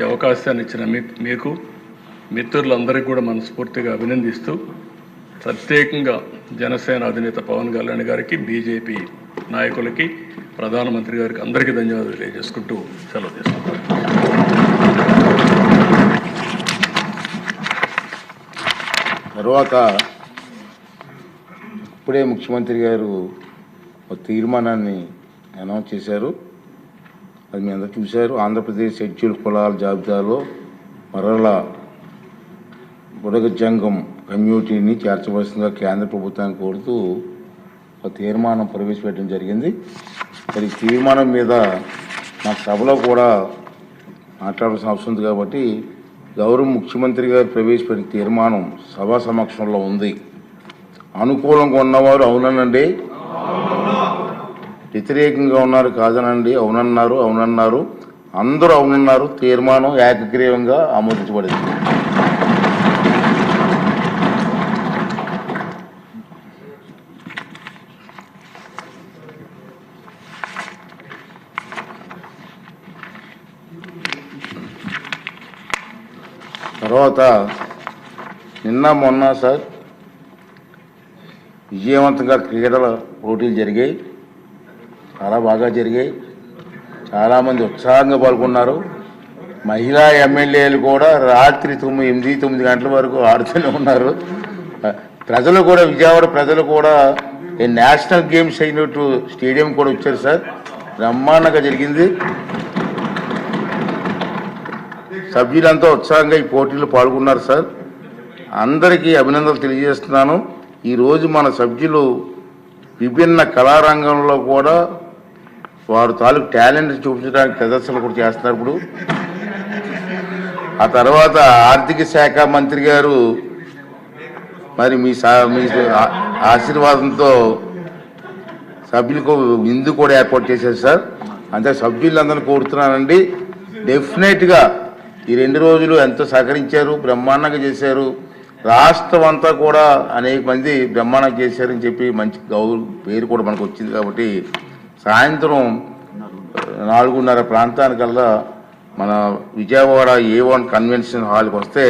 అవకాశాన్ని ఇచ్చిన మీకు మిత్రులందరికీ కూడా మనస్ఫూర్తిగా అభినందిస్తూ ప్రత్యేకంగా జనసేన అధినేత పవన్ కళ్యాణ్ గారికి, బీజేపీ నాయకులకి, ప్రధానమంత్రి గారికి అందరికీ ధన్యవాదాలు తెలియజేసుకుంటూ సెలవు తీసుకుంటాను. తర్వాత ఇప్పుడే ముఖ్యమంత్రి గారు ఒక తీర్మానాన్ని అనౌన్స్ చేశారు. అది మీ అందరూ చూశారు. ఆంధ్రప్రదేశ్ షెడ్యూల్ కులాల జాబితాలో మరలా బుడగ జంగం కమ్యూనిటీని చేర్చవలసిందిగా కేంద్ర ప్రభుత్వాన్ని కోరుతూ ఒక తీర్మానం ప్రవేశపెట్టడం జరిగింది. మరి తీర్మానం మీద మా సభలో కూడా మాట్లాడాల్సిన అవసరం ఉంది కాబట్టి గౌరవ ముఖ్యమంత్రి గారు ప్రవేశపెట్టిన తీర్మానం సభా సమక్షంలో ఉంది. అనుకూలంగా ఉన్నవారు అవుననండి, వ్యతిరేకంగా ఉన్నారు కాదనండి, అవునన్నారు, అందరూ అవునన్నారు. తీర్మానం ఏకగ్రీవంగా ఆమోదించబడింది. తర్వాత నిన్న మొన్న సార్ విజయవంతంగా క్రీడల పోటీలు జరిగాయి. చాలా బాగా జరిగాయి. చాలామంది ఉత్సాహంగా పాల్గొన్నారు. మహిళా ఎమ్మెల్యేలు కూడా రాత్రి 8-9 గంటల వరకు ఆడుతూనే ఉన్నారు. ప్రజలు కూడా, విజయవాడ ప్రజలు కూడా నేషనల్ గేమ్స్ అయినట్టు స్టేడియం కూడా వచ్చారు సార్. బ్రహ్మాండంగా జరిగింది. సభ్యులంతా ఉత్సాహంగా ఈ పోటీలో పాల్గొన్నారు సార్. అందరికీ అభినందనలు తెలియజేస్తున్నాను. ఈరోజు మన సభ్యులు విభిన్న కళారంగంలో కూడా వారు తాలూకు టాలెంట్ చూపించడానికి ప్రదర్శనలు కూడా చేస్తున్నారు. ఇప్పుడు ఆ తర్వాత ఆర్థిక శాఖ మంత్రి గారు మరి మీ ఆశీర్వాదంతో సభ్యులకు విందు కూడా ఏర్పాటు చేశారు సార్. అంటే సభ్యులందరినీ కోరుతున్నానండి, డెఫినెట్గా ఈ 2 రోజులు ఎంతో సహకరించారు, బ్రహ్మాండంగా చేశారు. రాష్ట్రం అంతా కూడా అనేక మంది బ్రహ్మాండంగా చేశారని చెప్పి మంచి పేరు కూడా మనకు వచ్చింది. కాబట్టి సాయంత్రం 4:30 ప్రాంతానికల్లా మన విజయవాడ A1 కన్వెన్షన్ హాల్కి వస్తే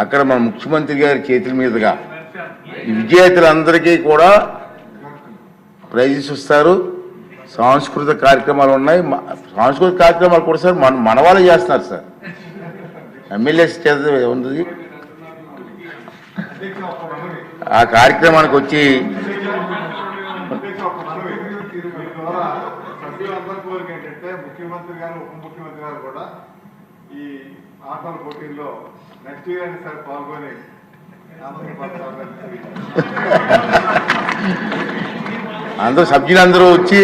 అక్కడ మన ముఖ్యమంత్రి గారి చేతుల మీదుగా విజేతలందరికీ కూడా ప్రైజెస్ ఇస్తారు. సాంస్కృతిక కార్యక్రమాలు ఉన్నాయి. సాంస్కృతిక కార్యక్రమాలు కూడా సార్ మన వాళ్ళే చేస్తున్నారు సార్. ఎమ్మెల్యేస్ చేత ఉంది. ఆ కార్యక్రమానికి వచ్చి ముఖ్యమంత్రి గారు, ఉప ముఖ్యమంత్రి గారు కూడా ఈ ఆటల పోటీల్లో నెక్స్ట్ ఇయర్ సార్ పాల్గొని అందరూ సభ్యులందరూ వచ్చి,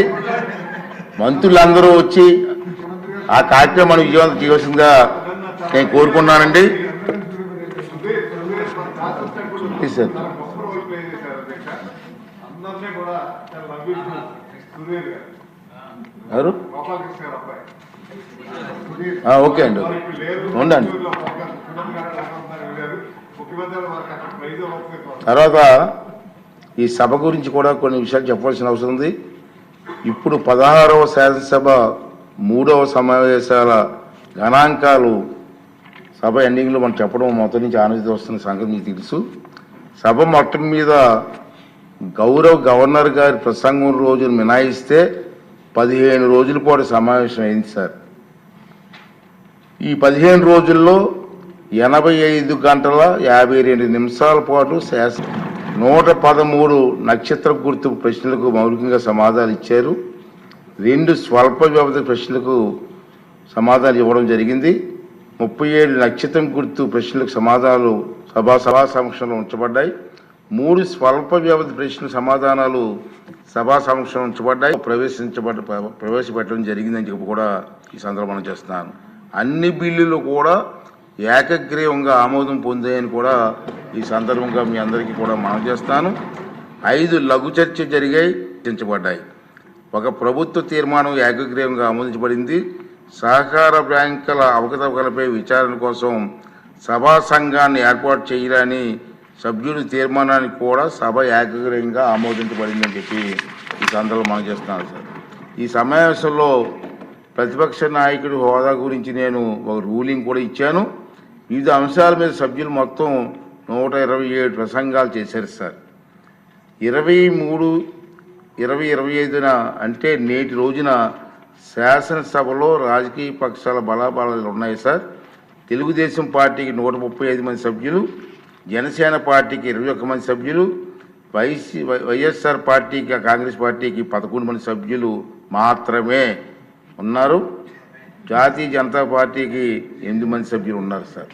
మంత్రులందరూ వచ్చి ఆ కార్యక్రమాన్ని విజయవంతం చేయవలసిందిగా నేను కోరుకున్నానండి. ఎవరు? ఓకే అండి, ఉండండి. తర్వాత ఈ సభ గురించి కూడా కొన్ని విషయాలు చెప్పవలసిన అవసరం ఉంది. ఇప్పుడు 16వ శాసనసభ 3వ సమావేశాల గణాంకాలు సభ ఎండింగ్లో మనం చెప్పడం మొత్తం నుంచి ఆనందిస్తూ వస్తున్న సంగతి మీకు తెలుసు. సభ మొత్తం మీద గవర్నర్ గారి ప్రసంగం రోజులు మినాయిస్తే 15 రోజుల పాటు సమావేశం అయింది సార్. ఈ 15 రోజుల్లో 85 గంటల 52 నిమిషాల పాటు 113 నక్షత్ర గుర్తు ప్రశ్నలకు మౌలికంగా సమాధానాలు ఇచ్చారు. 2 స్వల్ప వ్యవధి ప్రశ్నలకు సమాధానాలు ఇవ్వడం జరిగింది. 37 నక్షత్రం గుర్తు ప్రశ్నలకు సమాధానాలు సభా సమక్షంలో ఉంచబడ్డాయి. 3 స్వల్ప వ్యవధి ప్రశ్నల సమాధానాలు సభా సమక్షంలో ఉంచబడ్డాయి. ప్రవేశపెట్టడం జరిగిందని చెప్పి కూడా ఈ సందర్భంగా చేస్తున్నాను. అన్ని బిల్లులు కూడా ఏకగ్రీవంగా ఆమోదం పొందాయని కూడా ఈ సందర్భంగా మీ అందరికీ కూడా మనవి చేస్తాను. 5 లఘు చర్చ చర్చించబడ్డాయి. ఒక ప్రభుత్వ తీర్మానం ఏకగ్రీవంగా ఆమోదించబడింది. సహకార బ్యాంకుల అవకతవకలపై విచారణ కోసం సభా సంఘాన్ని ఏర్పాటు చేయాలని సభ్యుల తీర్మానానికి కూడా సభ ఏకగ్రీవంగా ఆమోదించబడిందని చెప్పి ఈ సందర్భంలో మనం చేస్తున్నాను సార్. ఈ సమావేశంలో ప్రతిపక్ష నాయకుడి హోదా గురించి నేను ఒక రూలింగ్ కూడా ఇచ్చాను. వివిధ అంశాల మీద సభ్యులు మొత్తం 127 ప్రసంగాలు చేశారు సార్. 23/20/25 అంటే నేటి రోజున శాసనసభలో రాజకీయ పక్షాల బలాబలాలు ఉన్నాయి సార్. తెలుగుదేశం పార్టీకి 135 మంది సభ్యులు, జనసేన పార్టీకి 21 మంది సభ్యులు, వైఎస్ఆర్ పార్టీకి కాంగ్రెస్ పార్టీకి 11 మంది సభ్యులు మాత్రమే ఉన్నారు. జాతీయ జనతా పార్టీకి 8 మంది సభ్యులు ఉన్నారు సార్.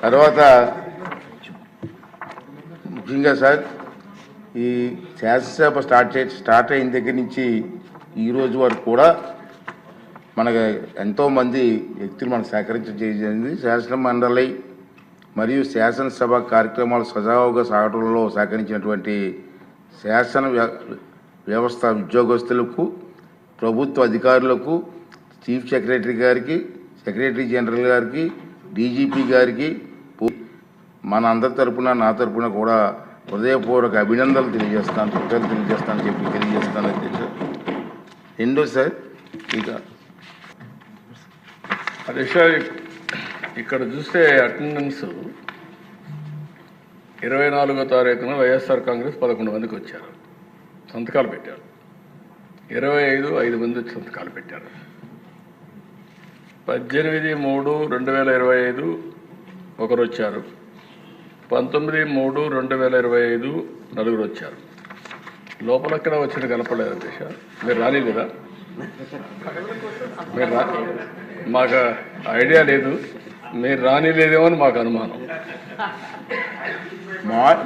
తర్వాత ముఖ్యంగా సార్ ఈ శాసనసభ స్టార్ట్ అయిన దగ్గర నుంచి ఈరోజు వరకు కూడా మనకు ఎంతోమంది వ్యక్తులు మనకు సహకరించడం జరిగింది. శాసన మండలి మరియు శాసనసభ కార్యక్రమాలు సజావుగా సాగడంలో సహకరించినటువంటి శాసన వ్యవస్థ ఉద్యోగస్తులకు, ప్రభుత్వ అధికారులకు, చీఫ్ సెక్రటరీ గారికి, సెక్రటరీ జనరల్ గారికి, డీజీపీ గారికి మన అందరి తరపున నా తరపున కూడా హృదయపూర్వక అభినందనలు తెలియజేస్తాను అధ్యక్ష. రెండో సార్ ఇక అధ్యక్ష ఇక్కడ చూస్తే అటెండెన్స్ 24వ తారీఖున వైఎస్ఆర్ కాంగ్రెస్ 11 మందికి వచ్చారు, సంతకాలు పెట్టారు. 25 మంది సంతకాలు పెట్టారు. 18/3/2025 ఒకరు వచ్చారు. 19/3/2025 నలుగురు వచ్చారు. లోపల ఎక్కడ వచ్చిన కనపడలేదు అధ్యక్ష. మీరు రానిలేదా? మీరు మాకు ఐడియా లేదు, మీరు రానిలేదేమో అని మాకు అనుమానం.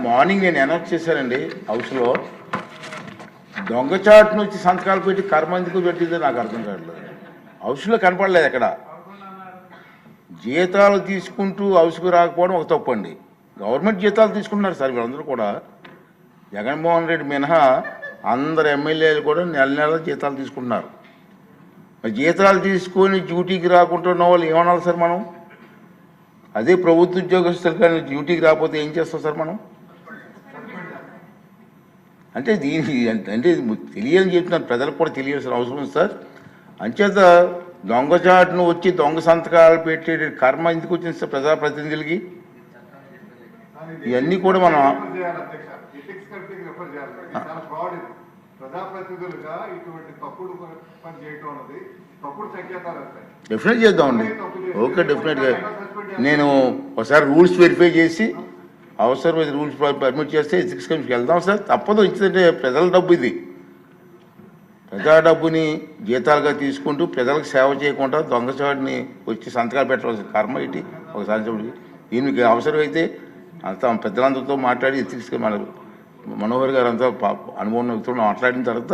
మార్నింగ్ నేను అనౌన్స్ చేశానండి హౌస్లో. దొంగచాటును వచ్చి సంతకాలు పెట్టి కర్మ ఎందుకు పెట్టిందో నాకు అర్థం కావట్లేదు. హౌస్లో కనపడలేదు ఎక్కడ. జీతాలు తీసుకుంటూ హౌస్కు రాకపోవడం ఒక తప్పండి. గవర్నమెంట్ జీతాలు తీసుకుంటున్నారు సార్ వీళ్ళందరూ కూడా. జగన్మోహన్ రెడ్డి మినహా అందరు ఎమ్మెల్యేలు కూడా నెల జీతాలు తీసుకుంటున్నారు. మరి జీతాలు తీసుకొని డ్యూటీకి రాకుండా ఉన్న వాళ్ళు ఏమనాలి సార్ మనం? అదే ప్రభుత్వ ఉద్యోగస్తులు కానీ డ్యూటీకి రాకపోతే ఏం చేస్తాం సార్ మనం? అంటే దీనికి అంటే తెలియని చెప్తున్నాను, ప్రజలకు కూడా తెలియాల్సిన అవసరం ఉంది సార్. అంచేత దొంగచాటును వచ్చి దొంగ సంతకాలు పెట్టే కర్మ ఎందుకు వచ్చింది సార్ ప్రజాప్రతినిధులకి? ఇవన్నీ కూడా మనం డెఫినెట్ చేద్దామండి. ఓకే, డెఫినెట్గా నేను ఒకసారి రూల్స్ వెరిఫై చేసి అవసరమైన రూల్స్ పర్మిట్ చేస్తే ఎథిక్స్ కమిషన్కి వెళ్దాం సార్. తప్పదు, ఇచ్చిందంటే ప్రజల డబ్బు ఇది. ప్రజా డబ్బుని జీతాలుగా తీసుకుంటూ ప్రజలకు సేవ చేయకుండా దొంగచాటుని వచ్చి సంతకాలు పెట్టవలసిన కర్మ ఇటు ఒకసారి దీనికి అవసరమైతే అంతా పెద్దలందరితో మాట్లాడి ఎథిక్స్ మనోహర్ గారు అంతా అనుభవం వ్యక్తులు మాట్లాడిన తర్వాత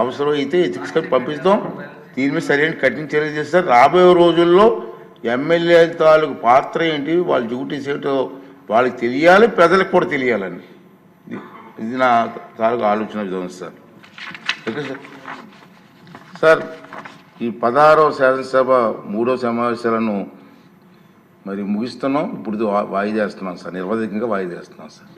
అవసరమైతే ఎథిక్స్ పంపిస్తాం. దీని మీద సరైన కఠిన చర్యలు చేస్తారు. రాబోయే రోజుల్లో ఎమ్మెల్యే తాలూకు పాత్ర ఏంటి, వాళ్ళ డ్యూటీస్ ఏంటో వాళ్ళకి తెలియాలి, ప్రజలకు కూడా తెలియాలండి. ఇది నా తాలూకు ఆలోచన విధానం సార్. Okay sir. సార్ ఈ 16వ శాసనసభ 3వ సమావేశాలను మరి ముగిస్తున్నాం. ఇప్పుడు వాయిదా వేస్తున్నాం సార్, నిర్వధికంగా వాయిదా వేస్తున్నాం సార్.